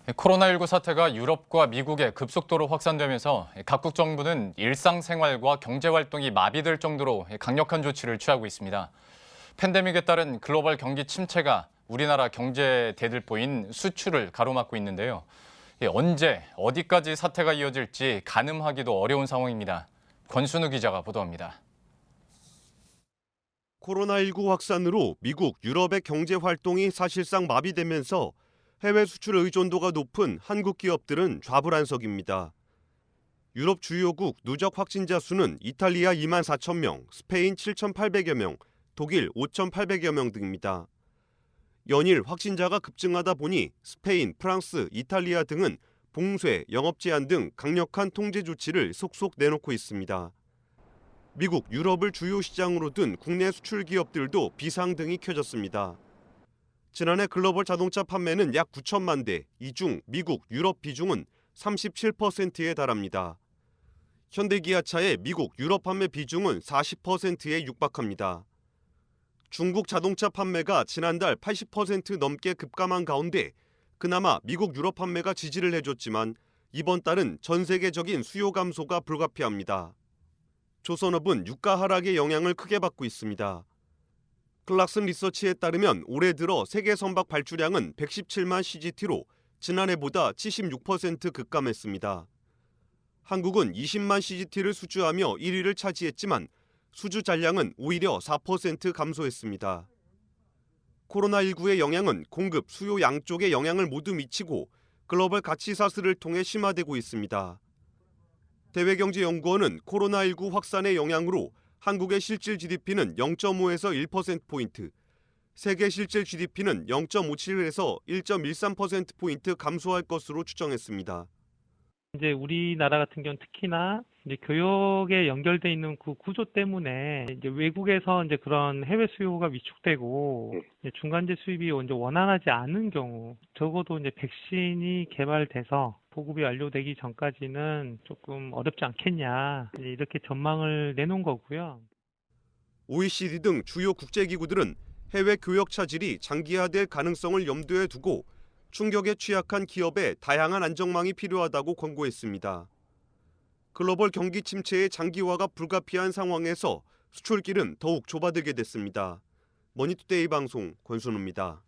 코로나19 사태가 유럽과 미국에 급속도로 확산되면서 각국 정부는 일상생활과 경제활동이 마비될 정도로 강력한 조치를 취하고 있습니다. 팬데믹에 따른 글로벌 경기 침체가 우리나라 경제 대들보인 수출을 가로막고 있는데요. 언제, 어디까지 사태가 이어질지 가늠하기도 어려운 상황입니다. 권순우 기자가 보도합니다. 코로나19 확산으로 미국, 유럽의 경제 활동이 사실상 마비되면서 해외 수출 의존도가 높은 한국 기업들은 좌불안석입니다. 유럽 주요국 누적 확진자 수는 이탈리아 2만 4천 명, 스페인 7,800여 명, 독일 5,800여 명 등입니다. 연일 확진자가 급증하다 보니 스페인, 프랑스, 이탈리아 등은 봉쇄, 영업 제한 등 강력한 통제 조치를 속속 내놓고 있습니다. 미국, 유럽을 주요 시장으로 둔 국내 수출 기업들도 비상등이 켜졌습니다. 지난해 글로벌 자동차 판매는 약 9천만 대, 이 중 미국, 유럽 비중은 37%에 달합니다. 현대기아차의 미국, 유럽 판매 비중은 40%에 육박합니다. 중국 자동차 판매가 지난달 80% 넘게 급감한 가운데 그나마 미국, 유럽 판매가 지지를 해줬지만 이번 달은 전 세계적인 수요 감소가 불가피합니다. 조선업은 유가 하락의 영향을 크게 받고 있습니다. 클락슨 리서치에 따르면 올해 들어 세계 선박 발주량은 117만 CGT로 지난해보다 76% 급감했습니다. 한국은 20만 CGT를 수주하며 1위를 차지했지만 수주 잔량은 오히려 4% 감소했습니다. 코로나19의 영향은 공급, 수요 양쪽에 영향을 모두 미치고 글로벌 가치 사슬을 통해 심화되고 있습니다. 대외경제연구원은 코로나19 확산의 영향으로 한국의 실질 GDP는 0.5에서 1%포인트, 세계 실질 GDP는 0.57에서 1.13%포인트 감소할 것으로 추정했습니다. 이제 우리나라 같은 경우는 특히나 이제 교역에 연결돼 있는 그 구조 때문에 이제 외국에서 이제 그런 해외 수요가 위축되고 이제 중간재 수입이 이제 원활하지 않은 경우, 적어도 이제 백신이 개발돼서 보급이 완료되기 전까지는 조금 어렵지 않겠냐, 이제 이렇게 전망을 내놓은 거고요. OECD 등 주요 국제기구들은 해외 교역 차질이 장기화될 가능성을 염두에 두고 충격에 취약한 기업에 다양한 안정망이 필요하다고 권고했습니다. 글로벌 경기 침체의 장기화가 불가피한 상황에서 수출길은 더욱 좁아들게 됐습니다. 머니투데이 방송 권순우입니다.